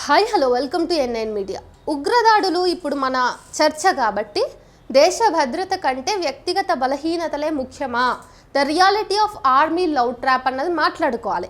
Hi hello welcome to NIN media. ఉగ్రదాడులు ఇప్పుడు మన చర్చ కాబట్టి దేశ భద్రత కంటే వ్యక్తిగత బలహీనతలే ముఖ్యమా, the reality of army love trap అన్నది మాట్లాడుకోవాలి.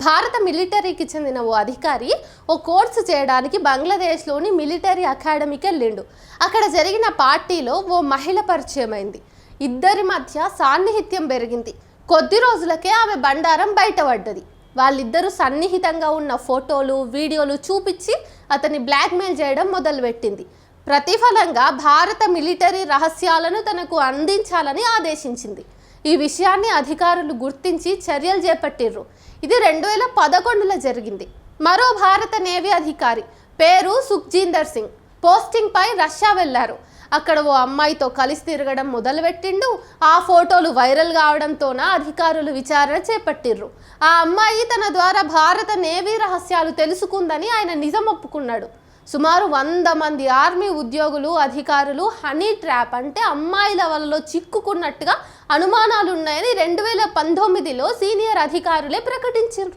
భారత మిలిటరీకి చెందిన ఓ అధికారి ఓ కోర్సు చేయడానికి బంగ్లాదేశ్లోని మిలిటరీ అకాడమీకి వెళ్ళిండు. అక్కడ జరిగిన పార్టీలో ఓ మహిళ పరిచయం అయింది. ఇద్దరి మధ్య సాన్నిహిత్యం పెరిగింది. కొద్ది రోజులకే ఆమె బండారం బయటపడ్డది. వాళ్ళిద్దరూ సన్నిహితంగా ఉన్న ఫోటోలు వీడియోలు చూపించి అతన్ని బ్లాక్మెయిల్ చేయడం మొదలుపెట్టింది. ప్రతిఫలంగా భారత మిలిటరీ రహస్యాలను తనకు అందించాలని ఆదేశించింది. ఈ విషయాన్ని అధికారులు గుర్తించి చర్యలు చేపట్టిర్రు. ఇది 2011లో జరిగింది. మరో భారత నేవీ అధికారి పేరు సుఖ్జీందర్ సింగ్ పోస్టింగ్ పై రష్యా వెళ్లారు. అక్కడ ఓ అమ్మాయితో కలిసి తిరగడం మొదలుపెట్టిండు. ఆ ఫోటోలు వైరల్ కావడంతోన అధికారులు విచారణ చేపట్టిర్రు. ఆ అమ్మాయి తన ద్వారా భారత నేవీ రహస్యాలు తెలుసుకుందని ఆయన నిజం ఒప్పుకున్నాడు. సుమారు 100 మంది ఆర్మీ ఉద్యోగులు అధికారులు హనీ ట్రాప్ అంటే అమ్మాయిల వలలో చిక్కుకున్నట్టుగా అనుమానాలున్నాయని 2019లో సీనియర్ అధికారులే ప్రకటించారు.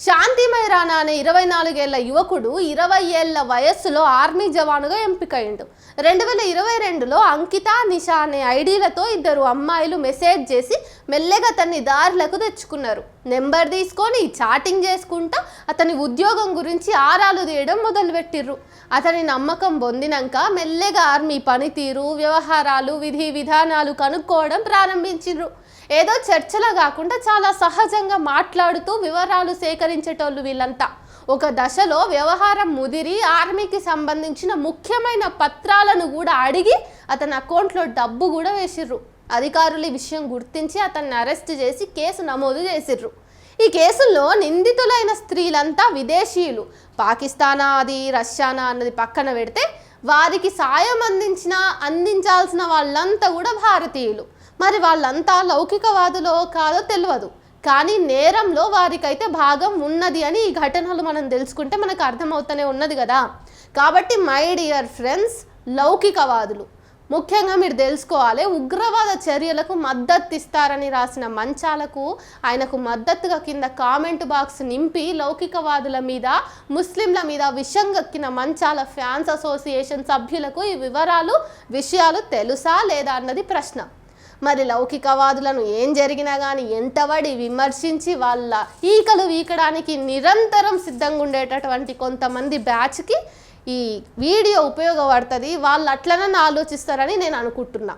శాంతిమయ రాణా అనే 24 ఏళ్ల యువకుడు 20 ఏళ్ల వయస్సులో ఆర్మీ జవానుగా ఎంపికయ్యిండు. 2022లో అంకిత నిషా అనే ఐడీలతో ఇద్దరు అమ్మాయిలు మెసేజ్ చేసి మెల్లగా అతన్ని దారులకు తెచ్చుకున్నారు. నెంబర్ తీసుకొని చాటింగ్ చేసుకుంటా అతని ఉద్యోగం గురించి ఆరాలు తీయడం మొదలుపెట్టిర్రు. అతని నమ్మకం పొందినాక మెల్లగా ఆర్మీ పనితీరు వ్యవహారాలు విధి విధానాలు కనుక్కోవడం ప్రారంభించిండ్రు. ఏదో చర్చలా కాకుండా చాలా సహజంగా మాట్లాడుతూ వివరాలు సేకరించేటోళ్ళు వీళ్ళంతా. ఒక దశలో వ్యవహారం ముదిరి ఆర్మీకి సంబంధించిన ముఖ్యమైన పత్రాలను కూడా అడిగి అతని అకౌంట్లో డబ్బు కూడా వేసిర్రు. అధికారులు ఈ విషయం గుర్తించి అతన్ని అరెస్ట్ చేసి కేసు నమోదు చేసిర్రు. ఈ కేసుల్లో నిందితులైన స్త్రీలంతా విదేశీయులు. పాకిస్తానా అది రష్యానా అన్నది పక్కన పెడితే వారికి సాయం అందించాల్సిన వాళ్ళంతా కూడా భారతీయులు. మరి వాళ్ళంతా లౌకికవాదులో కాదో తెలియదు, కానీ నేరంలో వారికైతే భాగం ఉన్నది అని ఈ ఘటనలు మనం తెలుసుకుంటే మనకు అర్థమవుతూనే ఉన్నది కదా. కాబట్టి మై డియర్ ఫ్రెండ్స్, లౌకికవాదులు ముఖ్యంగా మీరు తెలుసుకోవాలి, ఉగ్రవాద చర్యలకు మద్దతు ఇస్తారని రాసిన మంచాలకు ఆయనకు మద్దతుగా కింద కామెంట్ బాక్స్ నింపి లౌకికవాదుల మీద ముస్లింల మీద విషం గక్కిన మంచాల ఫ్యాన్స్ అసోసియేషన్ సభ్యులకు ఈ విషయాలు తెలుసా లేదా అన్నది ప్రశ్న. మరి లౌకికవాదులను ఏం జరిగినా కానీ ఎంటబడి విమర్శించి వాళ్ళ ఈకలు వీకడానికి నిరంతరం సిద్ధంగా ఉండేటటువంటి కొంతమంది బ్యాచ్కి ఈ వీడియో ఉపయోగపడుతుంది. వాళ్ళు అట్లనే ఆలోచిస్తారని నేను అనుకుంటున్నా.